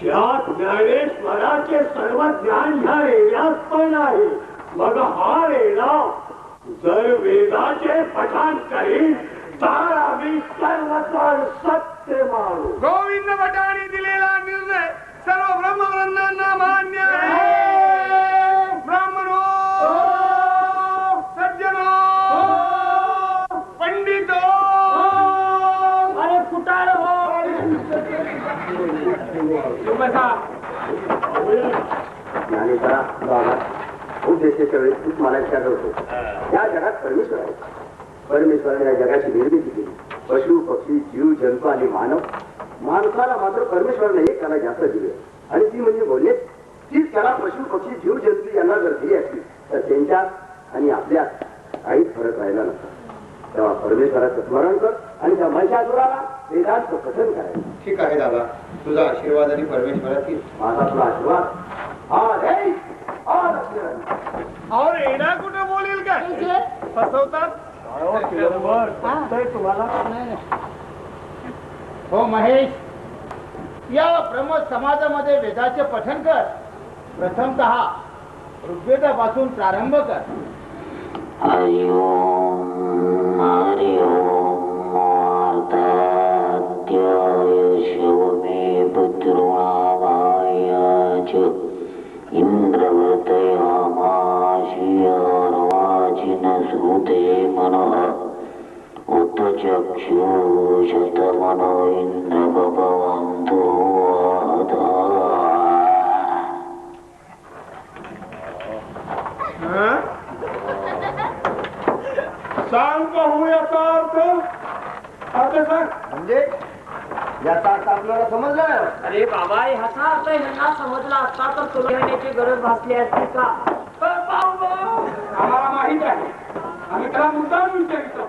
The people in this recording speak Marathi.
या ज्ञानेश्वराचे सर्व ज्ञान ह्या रेड्यात पण आहे. मग हा रेडा जर वेदाचे पठण करीन तर आम्ही सर्वस्वर सत्य मानू. गोविंद भटांनी दिलेला निर्णय सर्व ब्रह्मग्रंथांना मान्य आहे. ब्राह्मणो, सज्जनो, पंडितो, अरे फुटाळ हो. ज्ञानेश्वरा बाबा उद्देशाच्या वेळेस तूच मला विचारत होतो. या जगात परमेश्वर आहे. परमेश्वराने या जगाची निर्मिती केली. पशु पक्षी जीव जंतू आणि मानव. माणसाला मात्र परमेश्वराने एक कला जास्त दिली आणि ती म्हणजे बोलणे. तीच कला पशु पक्षी जीव जंतू यांना जर दिली असली तर त्यांच्यात आणि आपल्यात काहीच फरक राहिला नसता. तेव्हा परमेश्वराचं स्मरण कर आणि त्या महिषासुराला वेदांत कथन करायचं. ठीक आहे दादा, तुझा आशीर्वाद आणि परमेश्वराची माझा तुला आशीर्वाद. और रेडा कुठे बोलेल काय फसवतात. तुम्हाला हो महेश, या ब्रह्म समाजामध्ये वेदाचे पठण कर. प्रथमतः ऋग्वेदापासून प्रारंभ कर. हरि ओम हरि ओम. शिवमे पुत्रुणावायाच इंद्रवतयामाशियार्वाचिन सुते मनः उत चक्षुषतमनो इंद्र भवन्तु. सांग पाहू याचा अर्थ. म्हणजे याचा अर्थ आपल्याला समजला. अरे बाबा ह्याचा अर्थ ह्यांना समजला असता तर तुला घेण्याची गरज भासली असती का. आम्हाला माहित आहे. आम्ही त्याला मुद्दाम विचारितो.